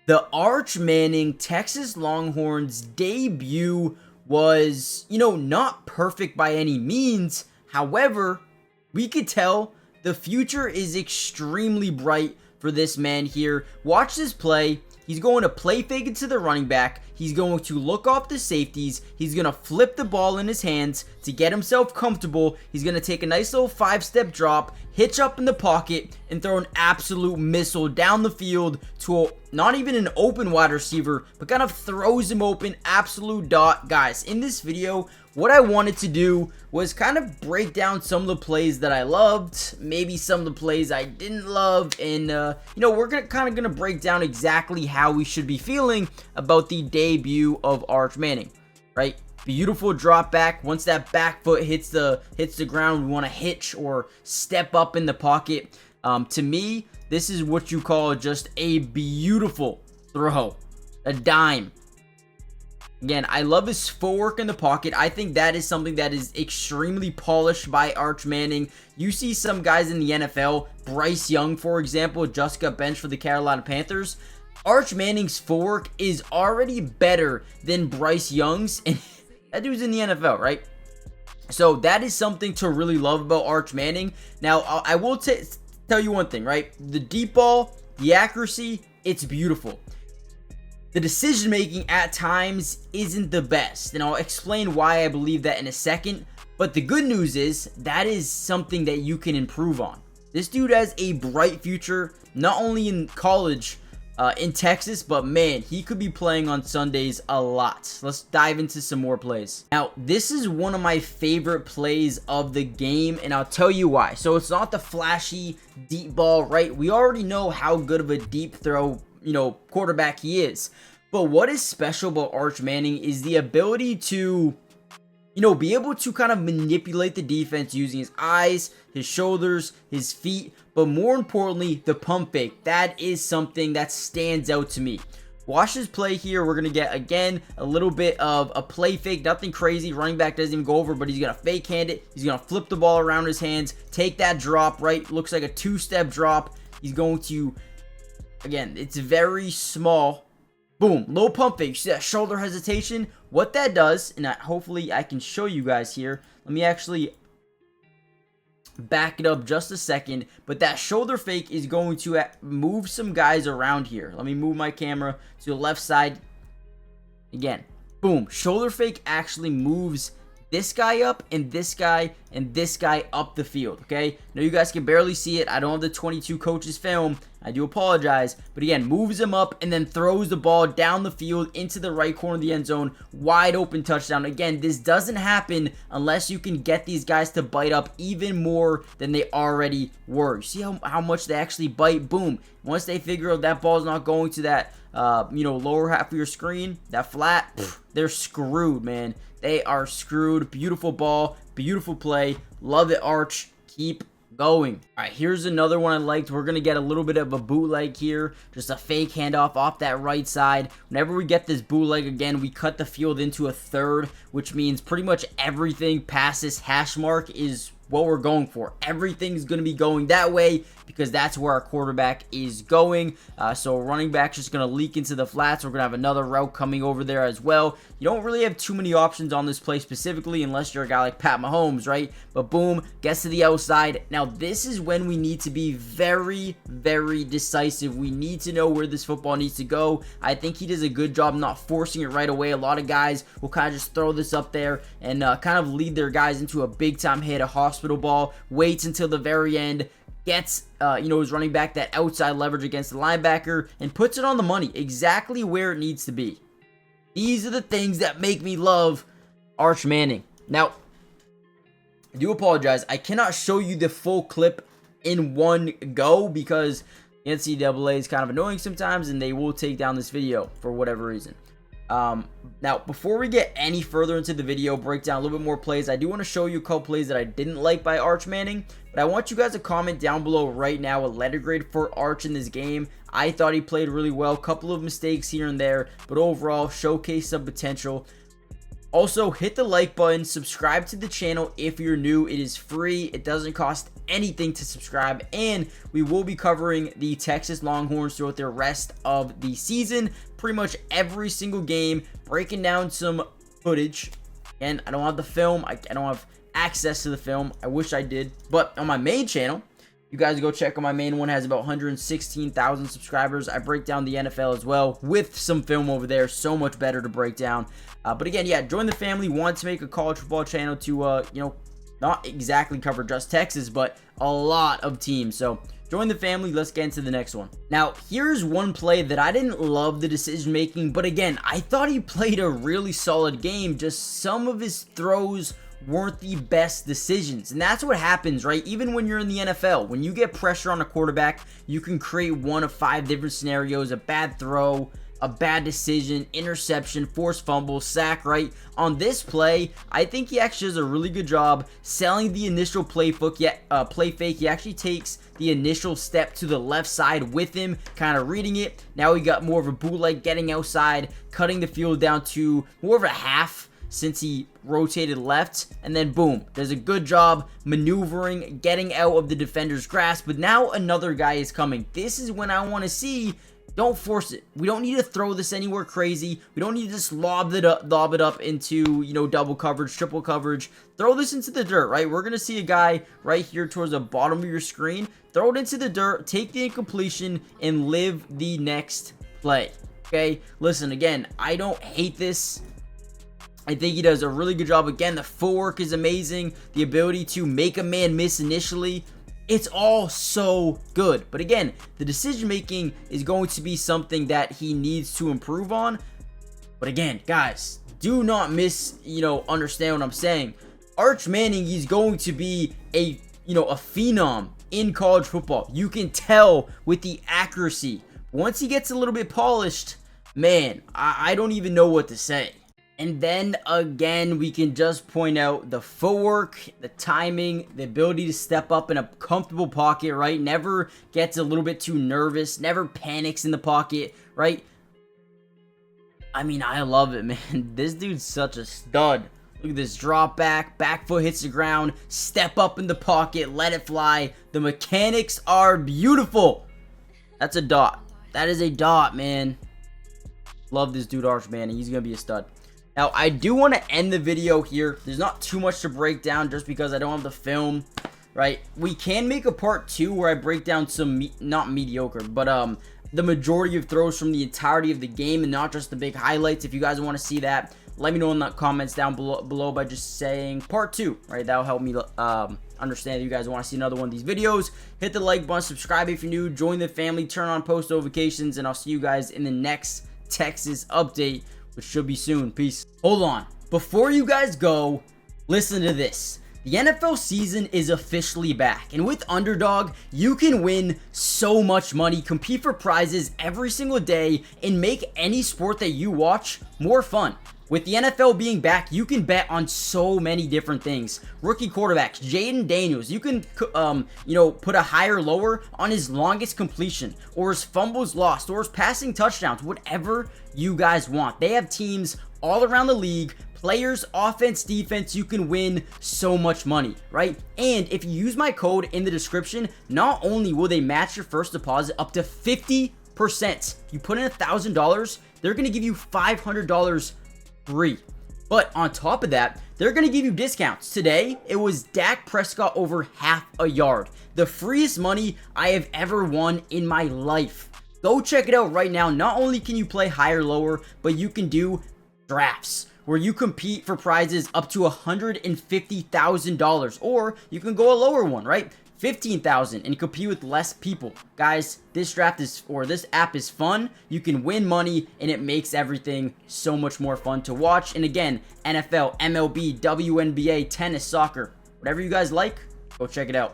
The Arch Manning Texas Longhorns debut was, not perfect by any means. However, we could tell the future is extremely bright for this man here. Watch this play. He's going to play fake it to the running back. He's going to look off the safeties. He's going to flip the ball in his hands to get himself comfortable. He's going to take a nice little 5-step drop, hitch up in the pocket, and throw an absolute missile down the field to not even an open wide receiver, but kind of throws him open. Absolute dot. Guys, in this video, what I wanted to do was kind of break down some of the plays that I loved, maybe some of the plays I didn't love, and we're gonna break down exactly how we should be feeling about the debut of Arch Manning, right? Beautiful drop back. Once that back foot hits the ground, we want to hitch or step up in the pocket. To me, this is what you call just a beautiful throw, a dime. Again, I love his footwork in the pocket. I think that is something that is extremely polished by Arch Manning. You see some guys in the NFL, Bryce Young, for example, just got benched for the Carolina Panthers. Arch Manning's footwork is already better than Bryce Young's, and that dude's in the NFL, right? So that is something to really love about Arch Manning. Now, I will tell you one thing, right? The deep ball, the accuracy, it's beautiful. The decision making at times isn't the best, and I'll explain why I believe that in a second. But the good news is that is something that you can improve on. This dude has a bright future, not only in college in Texas, but man, he could be playing on Sundays a lot. Let's dive into some more plays. Now, this is one of my favorite plays of the game, and I'll tell you why. So it's not the flashy deep ball, right? We already know how good of a deep throw quarterback he is. But what is special about Arch Manning is the ability to, be able to kind of manipulate the defense using his eyes, his shoulders, his feet, but more importantly, the pump fake. That is something that stands out to me. Watch this play here. We're going to get, again, a little bit of a play fake. Nothing crazy. Running back doesn't even go over, but he's going to fake hand it. He's going to flip the ball around his hands, take that drop, right? Looks like a 2-step drop. He's going to, again, it's very small. Boom, low pump fake. You see that shoulder hesitation? What that does, and hopefully I can show you guys here. Let me actually back it up just a second. But that shoulder fake is going to move some guys around here. Let me move my camera to the left side. Again, boom. Shoulder fake actually moves this guy up and this guy up the field, okay? Now you guys can barely see it. I don't have the 22 coaches film. I do apologize. But again, moves him up and then throws the ball down the field into the right corner of the end zone. Wide open touchdown. Again, this doesn't happen unless you can get these guys to bite up even more than they already were. You see how much they actually bite? Boom. Once they figure out that ball's not going to that lower half of your screen, that flat, they're screwed, man. They are screwed. Beautiful ball, beautiful play. Love it, Arch. Keep going. All right, here's another one I liked. We're going to get a little bit of a bootleg here. Just a fake handoff off that right side. Whenever we get this bootleg again, we cut the field into a third, which means pretty much everything past this hash mark is what we're going for. Everything's going to be going that way because that's where our quarterback is going. So running back's just going to leak into the flats. We're going to have another route coming over there as well. You don't really have too many options on this play specifically unless you're a guy like Pat Mahomes, right? But boom, gets to the outside. Now this is when we need to be very, very decisive. We need to know where this football needs to go. I think he does a good job not forcing it right away. A lot of guys will kind of just throw this up there and kind of lead their guys into a big time hit, a hospital ball, waits until the very end, gets his running back that outside leverage against the linebacker and puts it on the money exactly where it needs to be. These are the things that make me love Arch Manning. Now, I do apologize. I cannot show you the full clip in one go because the NCAA is kind of annoying sometimes and they will take down this video for whatever reason. Now, before we get any further into the video, break down a little bit more plays, I do want to show you a couple plays that I didn't like by Arch Manning, but I want you guys to comment down below right now a letter grade for Arch in this game. I thought he played really well, couple of mistakes here and there, but overall, showcase some potential. Also, hit the like button, subscribe to the channel if you're new. It is free. It doesn't cost anything to subscribe, and we will be covering the Texas Longhorns throughout the rest of the season. Pretty much every single game, breaking down some footage. And I don't have the film. I don't have access to the film. I wish I did. But on my main channel, you guys go check on my main one. Has about 116,000 subscribers. I break down the NFL as well with some film over there. So much better to break down. But again, yeah, join the family. Want to make a college football channel to, not exactly cover just Texas, but a lot of teams. So join the family. Let's get into the next one. Now, here's one play that I didn't love the decision making, but again, I thought he played a really solid game. Just some of his throws weren't the best decisions, and that's what happens, right? Even when you're in the NFL, when you get pressure on a quarterback, you can create one of 5 different scenarios: a bad throw, a bad decision, interception, forced fumble, sack, right? On this play, I think he actually does a really good job selling the initial play fake. He actually takes the initial step to the left side with him, kind of reading it. Now he got more of a bootleg, getting outside, cutting the field down to more of a half, since he rotated left, and then boom, does a good job maneuvering, getting out of the defender's grasp. But now another guy is coming. This is when I want to see, don't force it. We don't need to throw this anywhere crazy. We don't need to just lob it up into, double coverage, triple coverage. Throw this into the dirt, right? We're going to see a guy right here towards the bottom of your screen. Throw it into the dirt, take the incompletion, and live the next play. Okay? Listen, again, I don't hate this. I think he does a really good job. Again, the footwork is amazing. The ability to make a man miss initially. It's all so good. But again, the decision making is going to be something that he needs to improve on. But again, guys, do not understand what I'm saying. Arch Manning, he's going to be a phenom in college football. You can tell with the accuracy. Once he gets a little bit polished, man, I don't even know what to say. And then again, we can just point out the footwork, the timing, the ability to step up in a comfortable pocket, right? Never gets a little bit too nervous, never panics in the pocket, right? I mean, I love it, man. This dude's such a stud. Look at this drop back foot hits the ground, step up in the pocket, let it fly. The mechanics are beautiful. That's a dot. That is a dot, man. Love this dude, Arch Manning. He's going to be a stud. Now, I do want to end the video here. There's not too much to break down just because I don't have the film, right? We can make a part 2 where I break down some, not mediocre, but the majority of throws from the entirety of the game and not just the big highlights. If you guys want to see that, let me know in the comments down below by just saying part 2, right? That'll help me understand if you guys want to see another one of these videos. Hit the like button, subscribe if you're new, join the family, turn on post notifications, and I'll see you guys in the next Texas update, which should be soon. Peace. Hold on. Before you guys go, listen to this. The NFL season is officially back, and with Underdog, you can win so much money, compete for prizes every single day, and make any sport that you watch more fun. With the NFL being back, you can bet on so many different things. Rookie quarterbacks, Jaden Daniels, you can, put a higher or lower on his longest completion, or his fumbles lost, or his passing touchdowns, whatever you guys want. They have teams all around the league, players, offense, defense. You can win so much money, right? And if you use my code in the description, not only will they match your first deposit up to 50%. If you put in $1,000, they're going to give you $500 free. But on top of that, they're going to give you discounts. Today, it was Dak Prescott over half a yard. The freest money I have ever won in my life. Go check it out right now. Not only can you play higher, lower, but you can do drafts where you compete for prizes up to $150,000, or you can go a lower one, right? $15,000 and compete with less people. Guys, this app is fun. You can win money, and it makes everything so much more fun to watch. And again, NFL, MLB, WNBA, tennis, soccer, whatever you guys like, go check it out.